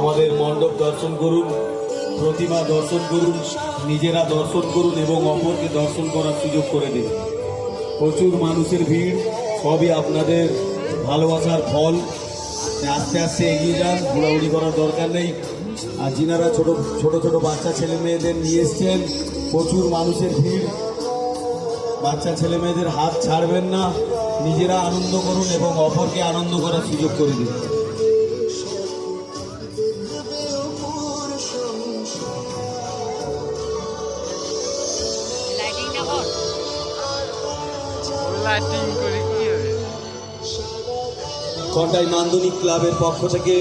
আমাদের মণ্ডপ দর্শন করুন, প্রতিমা দর্শন করুন, নিজেরা দর্শন করুন এবং অপরকে দর্শন করার সুযোগ করে দিন। প্রচুর মানুষের ভিড়, সবই আপনাদের ভালোবাসার ফল। আস্তে আস্তে এগিয়ে যান, ঘোরাঘুরি করার দরকার নেই। আর যিনারা ছোট ছোট বাচ্চা ছেলে মেয়েদের নিয়ে এসছেন, প্রচুর মানুষের ভিড়, বাচ্চা ছেলে মেয়েদের হাত ছাড়বেন না। নিজেরা আনন্দ করুন এবং অপরকে আনন্দ করার সুযোগ করে দিন। ঘন্টাই নান্দনিক ক্লাবের পক্ষ থেকে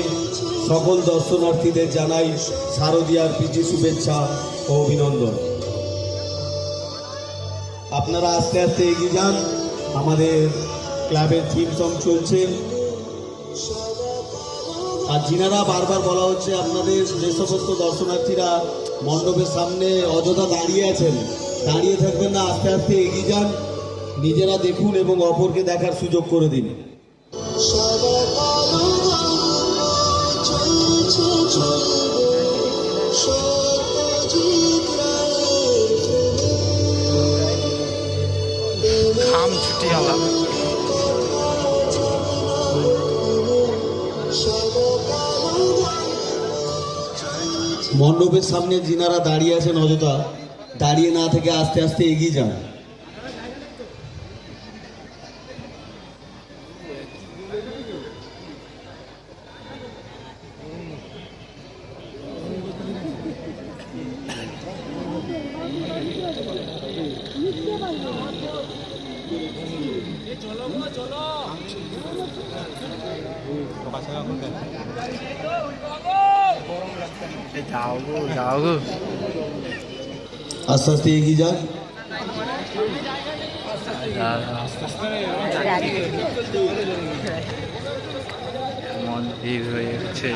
সকল দর্শনার্থীদের জানাই শারদীয়ার প্রীতি শুভেচ্ছা ও অভিনন্দন। আপনারা আস্তে আস্তে এগিয়ে যান। আমাদের ক্লাবের থিম সং চলছে। আর যিনারা বারবার বলা হচ্ছে, আপনাদের যে সমস্ত দর্শনার্থীরা মণ্ডপের সামনে অযথা দাঁড়িয়ে আছেন, দাঁড়িয়ে থাকবেন না, আস্তে আস্তে এগিয়ে যান। নিজেরা দেখুন এবং অপরকে দেখার সুযোগ করে দিন। মণ্ডপের সামনে যিনারা দাঁড়িয়ে আছেন অযথা দাঁড়িয়ে না থেকে আস্তে আস্তে এগিয়ে যান। जाओ আস্তে আস্তে এগিয়ে যান। মন ভিড় হয়ে গেছে।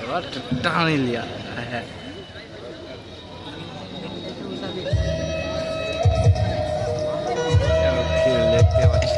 এবার টানি লিয়া। হ্যাঁ দেখতে পাচ্ছ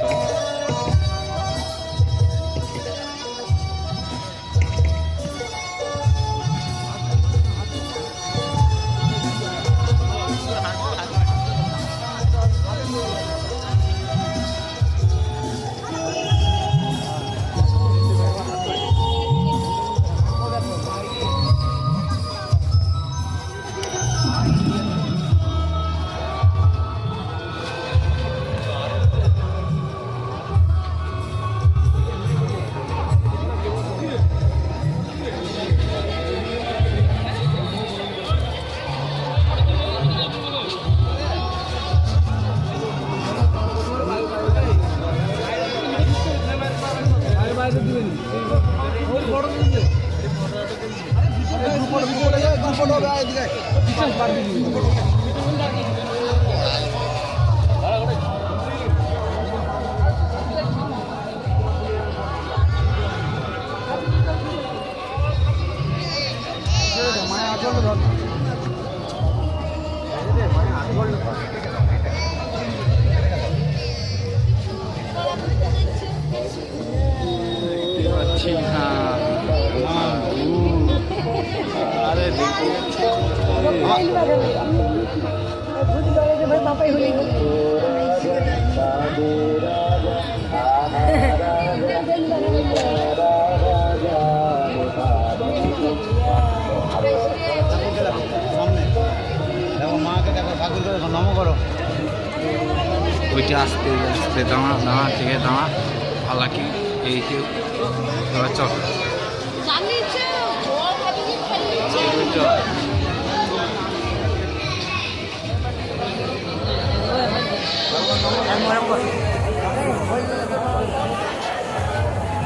ওইটা আস্তে আস্তে দাঁড়া দাঁড়া থেকে দাঁড়া হালাকি এই চল